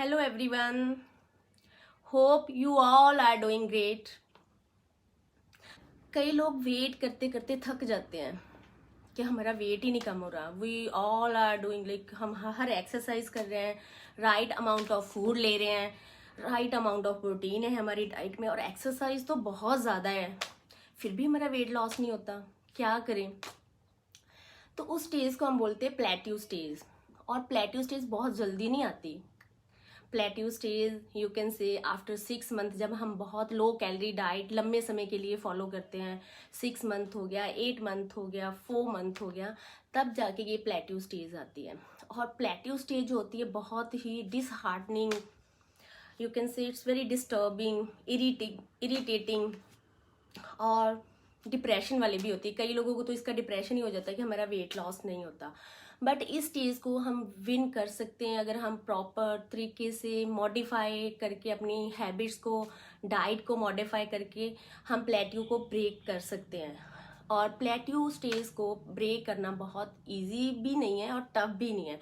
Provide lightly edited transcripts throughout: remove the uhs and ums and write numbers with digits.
Hello everyone. Hope you all are doing great. कई लोग wait करते करते थक जाते हैं कि हमारा वेट ही नहीं कम हो रहा. We all are doing like हम हर एक्सरसाइज कर रहे हैं, राइट अमाउंट ऑफ फूड ले रहे हैं, राइट अमाउंट ऑफ प्रोटीन है हमारी डाइट में और एक्सरसाइज तो बहुत ज़्यादा है, फिर भी हमारा वेट लॉस नहीं होता. क्या करें? तो उस स्टेज को हम बोलते हैं प्लेट्यू स्टेज. और प्लेट्यू स्टेज बहुत जल्दी नहीं आती. प्लेट्यू स्टेज यू कैन से आफ्टर 6 मंथ, जब हम बहुत लो कैलोरी डाइट लंबे समय के लिए फॉलो करते हैं, 6 मंथ हो गया, 8 मंथ हो गया, 4 मंथ हो गया, तब जाके ये प्लेट्यू स्टेज आती है. और प्लेट्यू स्टेज होती है बहुत ही disheartening, you can say it's very disturbing, irritating और डिप्रेशन वाली भी होती है. कई लोगों को तो इसका डिप्रेशन ही हो जाता है कि हमारा वेट लॉस नहीं होता. बट इस स्टेज को हम विन कर सकते हैं अगर हम प्रॉपर तरीके से मॉडिफाई करके अपनी हैबिट्स को, डाइट को मॉडिफाई करके हम प्लेट्यू को ब्रेक कर सकते हैं. और प्लेट्यू स्टेज को ब्रेक करना बहुत इजी भी नहीं है और टफ भी नहीं है.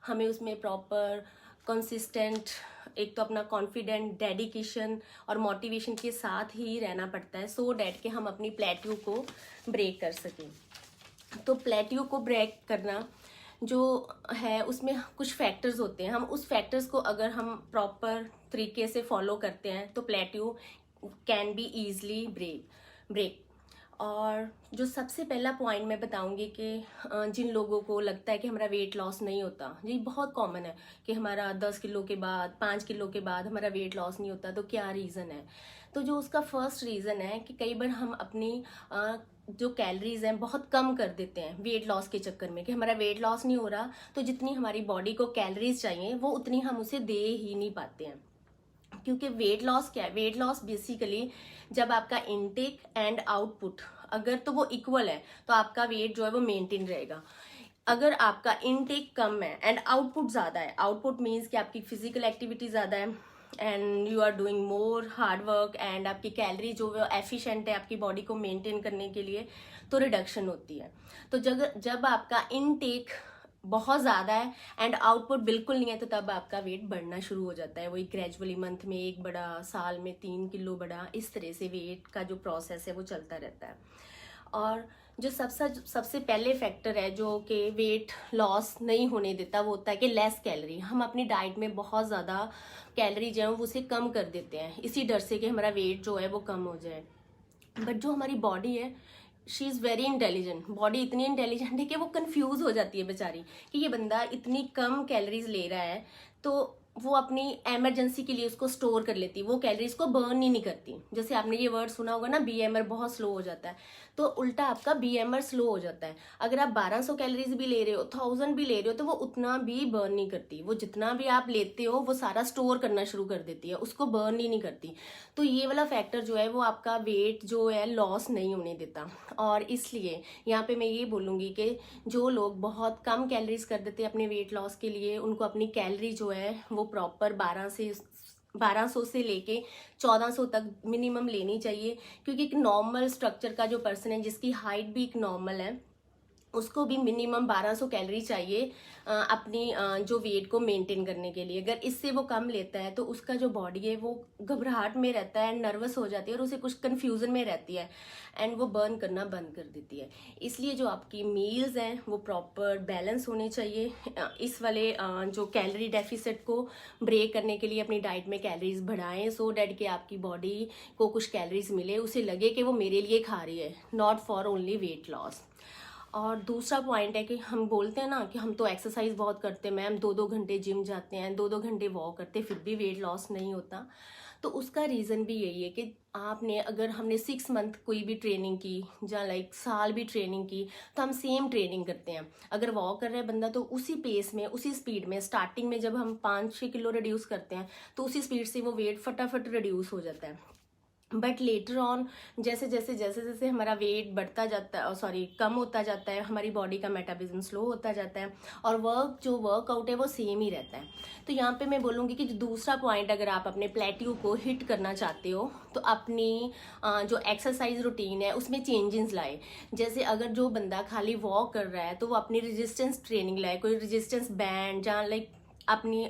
हमें उसमें प्रॉपर कंसिस्टेंट, एक तो अपना कॉन्फिडेंट, डेडिकेशन और मोटिवेशन के साथ ही रहना पड़ता है सो डैट कि हम अपनी प्लेट्यू को ब्रेक कर सकें. तो प्लेट्यू को ब्रेक करना जो है उसमें कुछ फैक्टर्स होते हैं. हम उस फैक्टर्स को अगर हम प्रॉपर तरीके से फॉलो करते हैं तो plateau can be easily break. और जो सबसे पहला पॉइंट मैं बताऊंगी कि जिन लोगों को लगता है कि हमारा वेट लॉस नहीं होता, ये बहुत कॉमन है कि हमारा 10 किलो के बाद, 5 किलो के बाद हमारा वेट लॉस नहीं होता, तो क्या रीज़न है? तो जो उसका फर्स्ट रीज़न है कि कई बार हम अपनी जो कैलोरीज हैं बहुत कम कर देते हैं वेट लॉस के चक्कर में, कि हमारा वेट लॉस नहीं हो रहा तो जितनी हमारी बॉडी को कैलोरीज चाहिए वो उतनी हम उसे दे ही नहीं पाते हैं. क्योंकि वेट लॉस क्या है? वेट लॉस बेसिकली जब आपका इनटेक एंड आउटपुट अगर तो वो इक्वल है तो आपका वेट जो है वो मेंटेन रहेगा. अगर आपका इनटेक कम है एंड आउटपुट ज़्यादा है, आउटपुट मीन्स कि आपकी फिजिकल एक्टिविटी ज़्यादा है and you are doing more hard work and आपकी कैलोरी जो वो एफिशिएंट है आपकी बॉडी को मेंटेन करने के लिए, तो रिडक्शन होती है. तो जब आपका इनटेक बहुत ज़्यादा है एंड आउटपुट बिल्कुल नहीं है तो तब आपका वेट बढ़ना शुरू हो जाता है. वही ग्रेजुअली मंथ में 1 बढ़ा, साल में 3 किलो बढ़ा, इस तरह से वेट का जो प्रोसेस है वो चलता रहता है. और जो सबसे पहले फैक्टर है जो कि वेट लॉस नहीं होने देता वो होता है कि लेस कैलोरी. हम अपनी डाइट में बहुत ज़्यादा कैलोरी जो है वो उसे कम कर देते हैं इसी डर से कि हमारा वेट जो है वो कम हो जाए. बट जो हमारी बॉडी है, she is very intelligent. Body इतनी इंटेलिजेंट है कि वो कंफ्यूज हो जाती है बेचारी कि ये बंदा इतनी कम कैलोरीज ले रहा है, तो वो अपनी एमरजेंसी के लिए उसको स्टोर कर लेती है, वो कैलोरीज को बर्न ही नहीं करती. जैसे आपने ये वर्ड सुना होगा ना, बीएमआर बहुत स्लो हो जाता है, तो उल्टा आपका बीएमआर स्लो हो जाता है. अगर आप 1200 कैलोरीज भी ले रहे हो, 1000 भी ले रहे हो, तो वो उतना भी बर्न नहीं करती. वो जितना भी आप लेते हो वो सारा स्टोर करना शुरू कर देती है, उसको बर्न ही नहीं करती. तो ये वाला फैक्टर जो है वो आपका वेट जो है लॉस नहीं होने देता. और इसलिए यहाँ पे मैं ये बोलूँगी कि जो लोग बहुत कम कैलोरीज कर देते हैं अपने वेट लॉस के लिए, उनको अपनी कैलोरी जो है वो प्रॉपर 1200 से लेके 1400 तक मिनिमम लेनी चाहिए. क्योंकि एक नॉर्मल स्ट्रक्चर का जो पर्सन है जिसकी हाइट भी एक नॉर्मल है, उसको भी मिनिमम 1200 कैलोरी चाहिए अपनी जो वेट को मेंटेन करने के लिए. अगर इससे वो कम लेता है तो उसका जो बॉडी है वो घबराहट में रहता है, नर्वस हो जाती है और उसे कुछ कन्फ्यूजन में रहती है एंड वो बर्न करना बंद कर देती है. इसलिए जो आपकी मील्स हैं वो प्रॉपर बैलेंस होने चाहिए. इस वाले जो कैलोरी डेफिसिट को ब्रेक करने के लिए अपनी डाइट में कैलोरीज बढ़ाएं सो डैट कि आपकी बॉडी को कुछ कैलोरीज मिले, उसे लगे कि वो मेरे लिए खा रही है, not for only weight loss. और दूसरा पॉइंट है कि हम बोलते हैं ना कि हम तो एक्सरसाइज बहुत करते हैं मैम, 2-2 घंटे जिम जाते हैं, 2-2 घंटे वॉक करते हैं, फिर भी वेट लॉस नहीं होता. तो उसका रीज़न भी यही है कि आपने, अगर हमने 6 मंथ कोई भी ट्रेनिंग की या लाइक साल भी ट्रेनिंग की, तो हम सेम ट्रेनिंग करते हैं. अगर वॉक कर रहा है बंदा तो उसी पेस में, उसी स्पीड में, स्टार्टिंग में जब हम 5-6 किलो रिड्यूस करते हैं तो उसी स्पीड से वो वेट फटाफट रिड्यूस हो जाता है. बट लेटर ऑन जैसे जैसे जैसे जैसे हमारा वेट बढ़ता जाता है, सॉरी कम होता जाता है, हमारी बॉडी का मेटाबॉलिज्म स्लो होता जाता है और जो वर्कआउट है वो सेम ही रहता है. तो यहाँ पे मैं बोलूँगी कि दूसरा पॉइंट, अगर आप अपने प्लेट्यू को हिट करना चाहते हो तो अपनी जो एक्सरसाइज रूटीन है उसमें चेंजेस लाए. जैसे अगर जो बंदा खाली वॉक कर रहा है तो वो अपनी रेजिस्टेंस ट्रेनिंग लाए, कोई रेजिस्टेंस बैंड, जहाँ लाइक अपनी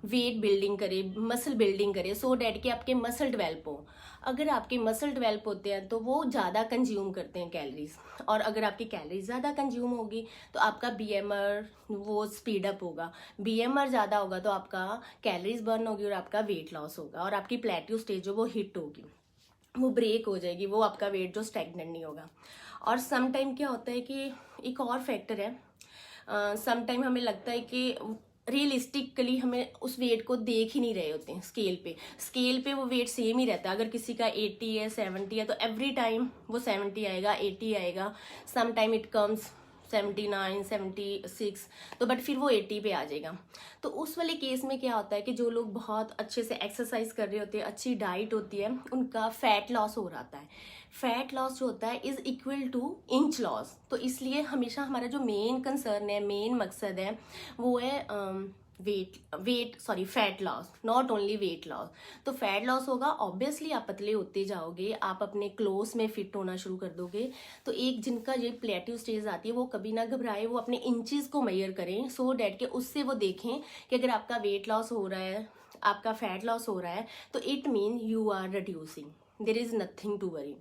वेट बिल्डिंग करे, मसल बिल्डिंग करे, सो डैट कि आपके मसल डेवलप हो। अगर आपके मसल डेवलप होते हैं तो वो ज़्यादा कंज्यूम करते हैं कैलोरीज, और अगर आपकी कैलोरीज ज़्यादा कंज्यूम होगी तो आपका बीएमआर वो स्पीड अप होगा। बीएमआर ज़्यादा होगा तो आपका कैलोरीज बर्न होगी और आपका वेट लॉस होगा, और आपकी प्लेट्यू स्टेज जो वो हिट होगी, वो ब्रेक हो जाएगी, वो आपका वेट जो स्टैग्नेंट नहीं होगा। और सम टाइम क्या होता है कि एक और फैक्टर है, सम टाइम हमें लगता है कि रियलिस्टिकली हमें उस वेट को देख ही नहीं रहे होते हैं स्केल पे वो वेट सेम ही रहता है। अगर किसी का 80 है 70 है तो एवरी टाइम वो 70 आएगा, 80 आएगा, सम टाइम इट कम्स 79 76, तो बट फिर वो 80 पे आ जाएगा। तो उस वाले केस में क्या होता है कि जो लोग बहुत अच्छे से एक्सरसाइज कर रहे होते हैं, अच्छी डाइट होती है, उनका फैट लॉस हो रहा है। फैट लॉस जो होता है is equal to inch loss. तो इसलिए हमेशा हमारा जो मेन कंसर्न है, मेन मकसद है, वो है fat loss, not only weight loss. तो फैट लॉस होगा, ऑब्वियसली आप पतले होते जाओगे, आप अपने क्लोथ्स में फिट होना शुरू कर दोगे। तो एक जिनका ये प्लेट्यू स्टेज आती है वो कभी ना घबराए, वो अपने इंचेस को मेजर करें, सो डैट के उससे वो देखें कि अगर आपका वेट लॉस हो रहा है, आपका फैट लॉस हो रहा है, तो it mean you are reducing, there is nothing to worry.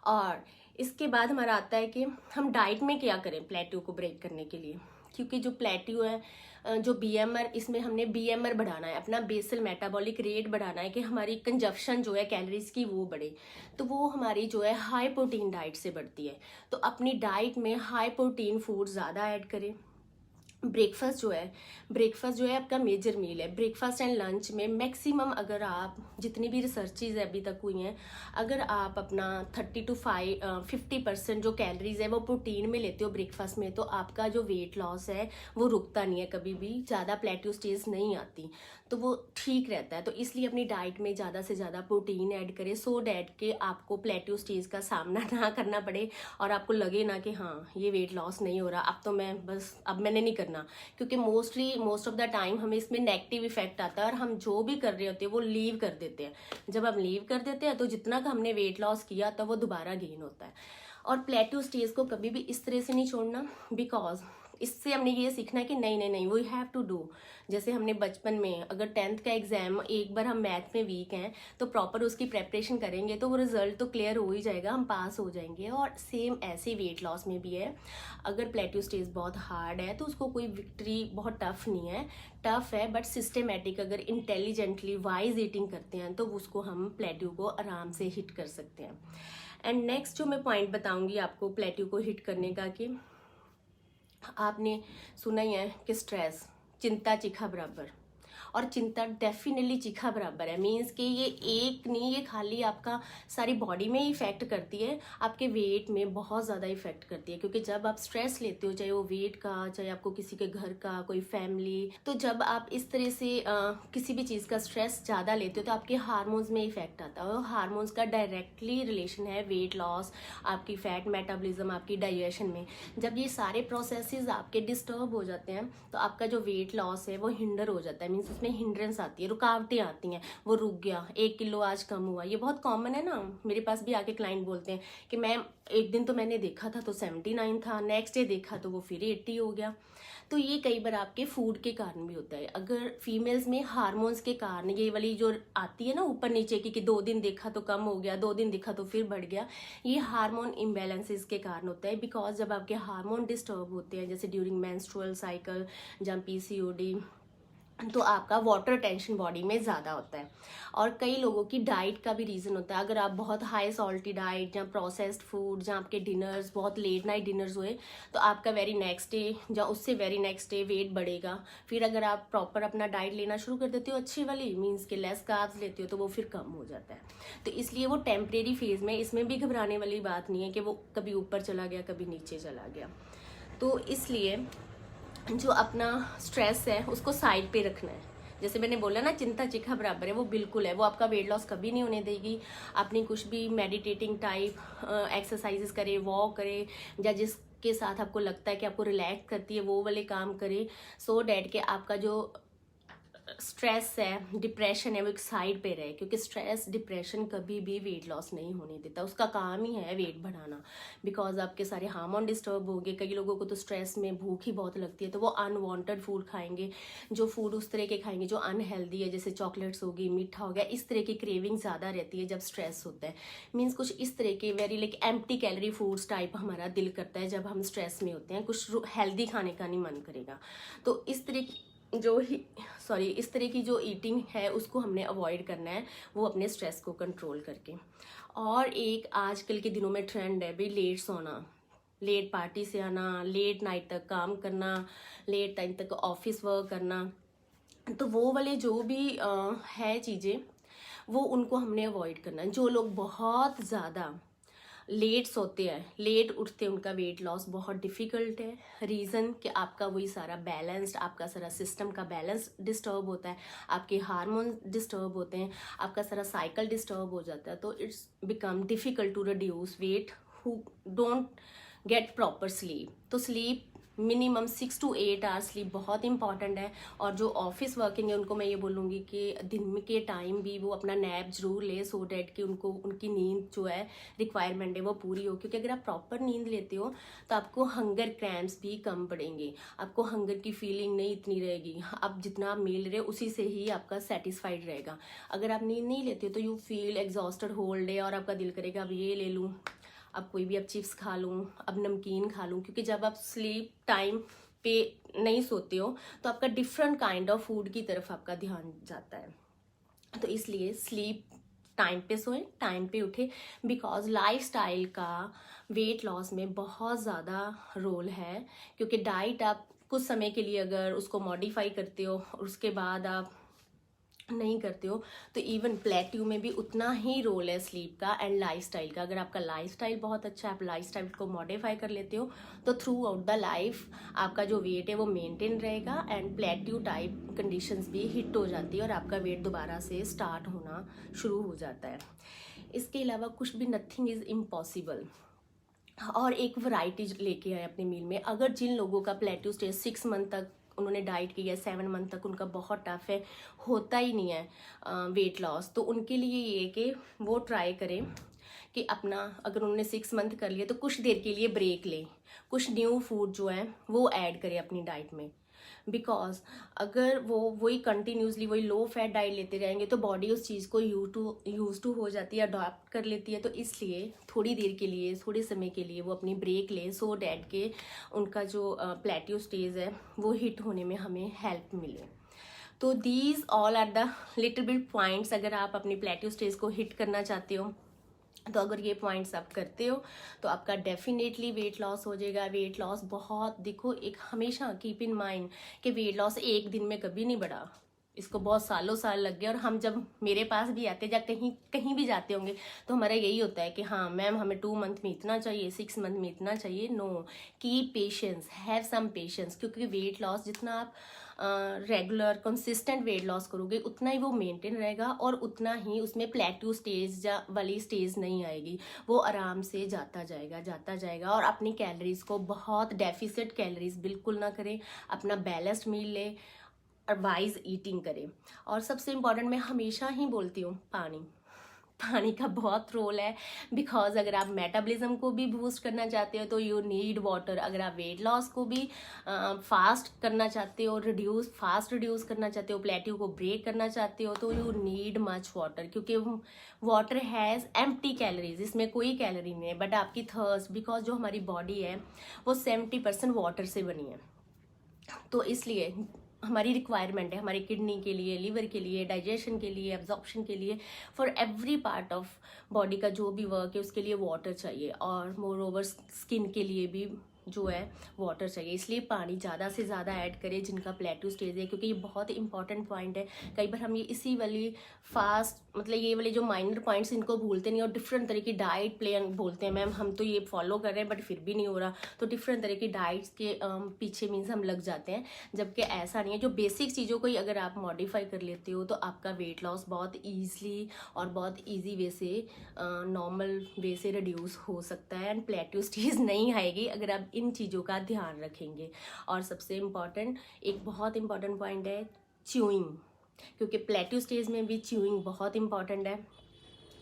और इसके बाद हमारा आता है कि हम डाइट में क्या करें प्लेट्यू को ब्रेक करने के लिए, क्योंकि जो प्लेट्यू है, जो बीएमआर, इसमें हमने बीएमआर बढ़ाना है, अपना बेसल मेटाबॉलिक रेट बढ़ाना है कि हमारी कंजप्शन जो है कैलोरीज की वो बढ़े। तो वो हमारी जो है हाई प्रोटीन डाइट से बढ़ती है। तो अपनी डाइट में हाई प्रोटीन फूड ज़्यादा ऐड करें। ब्रेकफास्ट जो है आपका मेजर मील है। ब्रेकफास्ट एंड लंच में मैक्सिमम, अगर आप जितनी भी रिसर्चेज अभी तक हुई हैं, अगर आप अपना 30 to 50% जो कैलोरीज है वो प्रोटीन में लेते हो ब्रेकफास्ट में, तो आपका जो वेट लॉस है वो रुकता नहीं है, कभी भी ज़्यादा प्लेट्यू स्टेज नहीं आती, तो वो ठीक रहता है। तो इसलिए अपनी डाइट में ज़्यादा से ज़्यादा प्रोटीन ऐड करें, सो डैट के आपको प्लेट्यू स्टेज का सामना ना करना पड़े और आपको लगे ना कि हाँ ये वेट लॉस नहीं हो रहा, अब मैंने नहीं करना। क्योंकि मोस्ट ऑफ द टाइम हमें इसमें नेगेटिव इफेक्ट आता है और हम जो भी कर रहे होते हैं वो लीव कर देते हैं। जब हम लीव कर देते हैं तो जितना का हमने वेट लॉस किया तब वो दोबारा गेन होता है। और प्लेट्यू स्टेज को कभी भी इस तरह से नहीं छोड़ना, बिकॉज इससे हमने ये सीखना है कि नहीं वी हैव टू डू। जैसे हमने बचपन में अगर 10th का एग्जाम, एक बार हम मैथ में वीक हैं तो प्रॉपर उसकी प्रेपरेशन करेंगे तो वो रिजल्ट तो क्लियर हो ही जाएगा, हम पास हो जाएंगे। और सेम ऐसे वेट लॉस में भी है, अगर प्लेट्यू स्टेज बहुत हार्ड है तो उसको कोई विक्ट्री बहुत टफ नहीं है, टफ है बट सिस्टमेटिक, अगर इंटेलिजेंटली वाइज ईटिंग करते हैं तो उसको हम प्लेट्यू को आराम से हिट कर सकते हैं। एंड नेक्स्ट जो मैं पॉइंट बताऊंगी आपको प्लेट्यू को हिट करने का, कि आपने सुना ही है कि स्ट्रेस, चिंता चीखा बराबर, और चिंता डेफिनेटली चीखा बराबर है। मीन्स कि ये एक नहीं, ये खाली आपका सारी बॉडी में इफेक्ट करती है, आपके वेट में बहुत ज़्यादा इफेक्ट करती है। क्योंकि जब आप स्ट्रेस लेते हो, चाहे वो वेट का, चाहे आपको किसी के घर का, कोई फैमिली, तो जब आप इस तरह से किसी भी चीज़ का स्ट्रेस ज़्यादा लेते हो तो आपके हार्मोन्स में इफेक्ट आता है, और हार्मोन्स का डायरेक्टली रिलेशन है वेट लॉस, आपकी फैट मेटाबॉलिज्म, आपकी डाइजेशन में। जब ये सारे प्रोसेसेस आपके डिस्टर्ब हो जाते हैं तो आपका जो वेट लॉस है वो हिंडर हो जाता है। मीन्स उसमें हिंड्रेंस आती है, रुकावटें आती हैं, वो रुक गया, 1 किलो आज कम हुआ। ये बहुत कॉमन है ना, मेरे पास भी आके क्लाइंट बोलते हैं कि मैम एक दिन तो मैंने देखा था तो 79 था, नेक्स्ट डे देखा तो वो फिर 80 हो गया। तो ये कई बार आपके फूड के कारण भी होता है। अगर फीमेल्स में हार्मोन्स के कारण ये वाली जो आती है ना ऊपर नीचे की, कि 2 दिन देखा तो कम हो गया, 2 दिन देखा तो फिर बढ़ गया, ये हार्मोन इम्बैलेंसेस के कारण होता है। बिकॉज जब आपके हार्मोन डिस्टर्ब होते हैं, जैसे ड्यूरिंग मेंस्ट्रुअल साइकिल, जब पीसीओडी, तो आपका वाटर टेंशन बॉडी में ज़्यादा होता है। और कई लोगों की डाइट का भी रीज़न होता है। अगर आप बहुत हाई सॉल्टी डाइट, या प्रोसेस्ड फूड, जहाँ आपके डिनर्स बहुत लेट नाइट डिनर्स हुए, तो आपका वेरी नेक्स्ट डे या उससे वेरी नेक्स्ट डे वेट बढ़ेगा। फिर अगर आप प्रॉपर अपना डाइट लेना शुरू कर देते हो अच्छी वाली, मीन्स के लेस कार्ब्स लेते हो, तो वो फिर कम हो जाता है। तो इसलिए वो टेम्परेरी फेज में, इसमें भी घबराने वाली बात नहीं है कि वो कभी ऊपर चला गया कभी नीचे चला गया। तो इसलिए जो अपना स्ट्रेस है उसको साइड पे रखना है। जैसे मैंने बोला ना, चिंता चीखा बराबर है, वो बिल्कुल है, वो आपका वेट लॉस कभी नहीं होने देगी। आपने कुछ भी मेडिटेटिंग टाइप एक्सरसाइजेस करे, वॉक करे, या जिसके साथ आपको लगता है कि आपको रिलैक्स करती है वो वाले काम करे, सो डैट के आपका जो स्ट्रेस है, डिप्रेशन है, वो एक साइड पे रहे, क्योंकि स्ट्रेस डिप्रेशन कभी भी वेट लॉस नहीं होने देता। उसका काम ही है वेट बढ़ाना, बिकॉज आपके सारे हार्मोन डिस्टर्ब हो गए। कई लोगों को तो स्ट्रेस में भूख ही बहुत लगती है, तो वो अनवांटेड फूड खाएंगे, जो फूड उस तरह के खाएंगे जो अनहेल्दी है, जैसे चॉकलेट्स होगी, मीठा हो गया, इस तरह की क्रेविंग ज़्यादा रहती है जब स्ट्रेस होता है। मीन्स कुछ इस तरह के very like empty calorie foods type हमारा दिल करता है जब हम स्ट्रेस में होते हैं, कुछ हेल्दी खाने का नहीं मन करेगा। तो इस तरह इस तरह की जो ईटिंग है उसको हमने अवॉइड करना है, वो अपने स्ट्रेस को कंट्रोल करके। और एक आजकल के दिनों में ट्रेंड है भाई लेट सोना, लेट पार्टी से आना, लेट नाइट तक काम करना, लेट टाइम तक ऑफिस वर्क करना। तो वो वाले जो भी है चीज़ें, वो उनको हमने अवॉइड करना है। जो लोग बहुत ज़्यादा लेट सोते हैं, लेट उठते हैं, उनका वेट लॉस बहुत डिफ़िकल्ट है। रीज़न कि आपका वही सारा बैलेंस्ड, आपका सारा सिस्टम का बैलेंस डिस्टर्ब होता है, आपके हार्मोन डिस्टर्ब होते हैं, आपका सारा साइकिल डिस्टर्ब हो जाता है। तो it's become difficult to reduce weight who don't get proper sleep. तो sleep minimum 6 to 8 hours sleep बहुत इंपॉर्टेंट है। और जो ऑफिस वर्किंग है उनको मैं ये बोलूँगी कि दिन के टाइम भी वो अपना नैप जरूर ले, सो डैट कि उनको उनकी नींद जो है रिक्वायरमेंट है वो पूरी हो। क्योंकि अगर आप प्रॉपर नींद लेते हो तो आपको हंगर क्रैम्प्स भी कम पड़ेंगे, आपको हंगर की फीलिंग नहीं इतनी रहेगी, आप जितना आप मील रहे हो उसी से ही आपका सेटिस्फाइड रहेगा। अगर आप नींद नहीं लेते हो तो you feel exhausted whole day, और आपका दिल करेगा अब ये ले लूँ, अब कोई भी अब चिप्स खा लूँ, अब नमकीन खा लूँ। क्योंकि जब आप स्लीप टाइम पे नहीं सोते हो तो आपका डिफरेंट काइंड ऑफ फूड की तरफ आपका ध्यान जाता है। तो इसलिए स्लीप टाइम पे सोएं, टाइम पे उठे, बिकॉज लाइफस्टाइल का वेट लॉस में बहुत ज़्यादा रोल है। क्योंकि डाइट आप कुछ समय के लिए अगर उसको मॉडिफाई करते हो और उसके बाद आप नहीं करते हो, तो इवन प्लेट्यू में भी उतना ही रोल है स्लीप का एंड लाइफस्टाइल का। अगर आपका लाइफस्टाइल बहुत अच्छा है, आप लाइफस्टाइल को मॉडिफाई कर लेते हो, तो थ्रू आउट द लाइफ आपका जो वेट है वो मेंटेन रहेगा एंड प्लेट्यू टाइप कंडीशंस भी हिट हो जाती है और आपका वेट दोबारा से स्टार्ट होना शुरू हो जाता है। इसके अलावा कुछ भी नथिंग इज़ इम्पॉसिबल। और एक वैरायटी लेके आए अपने मील में। अगर जिन लोगों का प्लेट्यू स्टेज 6 मंथ तक उन्होंने डाइट की है, 7 मंथ तक उनका बहुत टफ है, होता ही नहीं है वेट लॉस, तो उनके लिए ये कि वो ट्राई करें कि अपना, अगर उन्होंने 6 मंथ कर लिया तो कुछ देर के लिए ब्रेक लें, कुछ न्यू फूड जो है वो ऐड करें अपनी डाइट में। बिकॉज अगर वो वही कंटिन्यूसली वही लो फैट डाइट लेते रहेंगे तो बॉडी उस चीज़ को यूज टू हो जाती है, अडॉप्ट कर लेती है। तो इसलिए थोड़ी देर के लिए, थोड़े समय के लिए वो अपनी ब्रेक लें, सो डैट के उनका जो प्लेट्यू स्टेज है वो हिट होने में हमें हेल्प मिले। तो these all are the little bit points. अगर आप अपनी प्लेट्यू स्टेज को हिट करना चाहते हो, तो अगर ये पॉइंट्स आप करते हो तो आपका डेफिनेटली वेट लॉस हो जाएगा। वेट लॉस बहुत, देखो, एक हमेशा कीप इन माइंड कि वेट लॉस एक दिन में कभी नहीं बढ़ा, इसको बहुत सालों साल लग गए। और हम जब मेरे पास भी आते या कहीं कहीं भी जाते होंगे तो हमारा यही होता है कि हाँ मैम हमें 2 मंथ में इतना चाहिए, 6 मंथ में इतना चाहिए। No, keep patience, have some patience. क्योंकि वेट लॉस जितना आप रेगुलर कंसिस्टेंट वेट लॉस करोगे उतना ही वो मेंटेन रहेगा और उतना ही उसमें प्लेट्यू स्टेज वाली स्टेज नहीं आएगी, वो आराम से जाता जाएगा। और अपनी कैलोरीज को बहुत डेफिसिट कैलोरीज बिल्कुल ना करें, अपना बैलेंस्ड मील ले और वाइज ईटिंग करें। और सबसे इम्पॉर्टेंट मैं हमेशा ही बोलती हूँ, पानी का बहुत रोल है। बिकॉज अगर आप मेटाबॉलिज्म को भी बूस्ट करना चाहते हो तो यू नीड वाटर। अगर आप वेट लॉस को भी फास्ट करना चाहते हो, फास्ट रिड्यूस करना चाहते हो, प्लेट्यू को ब्रेक करना चाहते हो, तो यू नीड मच वाटर। क्योंकि वाटर हैज़ एम्प्टी कैलोरीज, इसमें कोई कैलोरी नहीं है, बट आपकी थर्स्ट, बिकॉज जो हमारी बॉडी है वो 70% वाटर से बनी है। तो इसलिए हमारी रिक्वायरमेंट है हमारी किडनी के लिए, लिवर के लिए, डाइजेशन के लिए, एब्जॉर्प्शन के लिए, for every part of body का जो भी वर्क है उसके लिए वाटर चाहिए। और मोर ओवर स्किन के लिए भी जो है वाटर चाहिए। इसलिए पानी ज़्यादा से ज़्यादा ऐड करें जिनका प्लेट्यू स्टेज है, क्योंकि ये बहुत इंपॉर्टेंट पॉइंट है। कई बार हम ये इसी वाली फास्ट, मतलब ये वाले जो माइनर पॉइंट्स इनको भूलते नहीं और डिफरेंट तरह की डाइट प्लान बोलते हैं, मैम हम तो ये फॉलो कर रहे हैं बट फिर भी नहीं हो रहा, तो डिफरेंट तरह की डाइट्स के पीछे मीन्स हम लग जाते हैं, जबकि ऐसा नहीं है। जो बेसिक चीज़ों को ही अगर आप मॉडिफाई कर लेते हो तो आपका वेट लॉस बहुत ईजिली और बहुत ईजी वे से, नॉर्मल वे से रिड्यूस हो सकता है एंड प्लेट्यू स्टेज नहीं आएगी अगर आप इन चीज़ों का ध्यान रखेंगे। और सबसे इम्पॉर्टेंट, एक बहुत इम्पॉर्टेंट पॉइंट है च्यूइंग। क्योंकि प्लेट्यू स्टेज में भी च्यूइंग बहुत इंपॉर्टेंट है।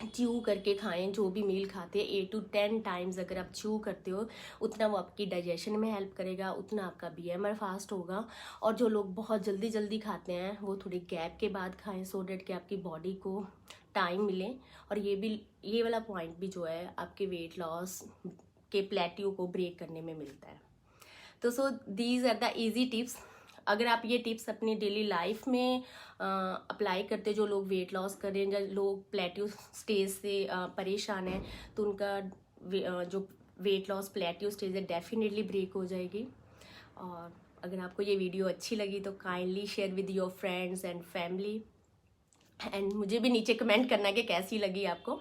च्यू करके खाएं, जो भी मील खाते हैं 8 to 10 टाइम्स अगर आप च्यू करते हो उतना वो आपकी डाइजेशन में हेल्प करेगा, उतना आपका BMR फास्ट होगा। और जो लोग बहुत जल्दी जल्दी खाते हैं वो थोड़ी गैप के बाद खाएं, सो डेट कि आपकी बॉडी को टाइम मिले। और ये वाला पॉइंट भी जो है आपके वेट लॉस के प्लेट्यू को ब्रेक करने में मिलता है। तो so these are the easy tips. अगर आप ये टिप्स अपनी डेली लाइफ में अप्लाई करते, जो लोग वेट लॉस कर रहे हैं या लोग प्लेट्यू स्टेज से परेशान हैं, तो उनका जो वेट लॉस प्लेट्यू स्टेज है डेफिनेटली ब्रेक हो जाएगी। और अगर आपको ये वीडियो अच्छी लगी तो kindly share with your friends and family, and मुझे भी नीचे कमेंट करना कि कैसी लगी आपको।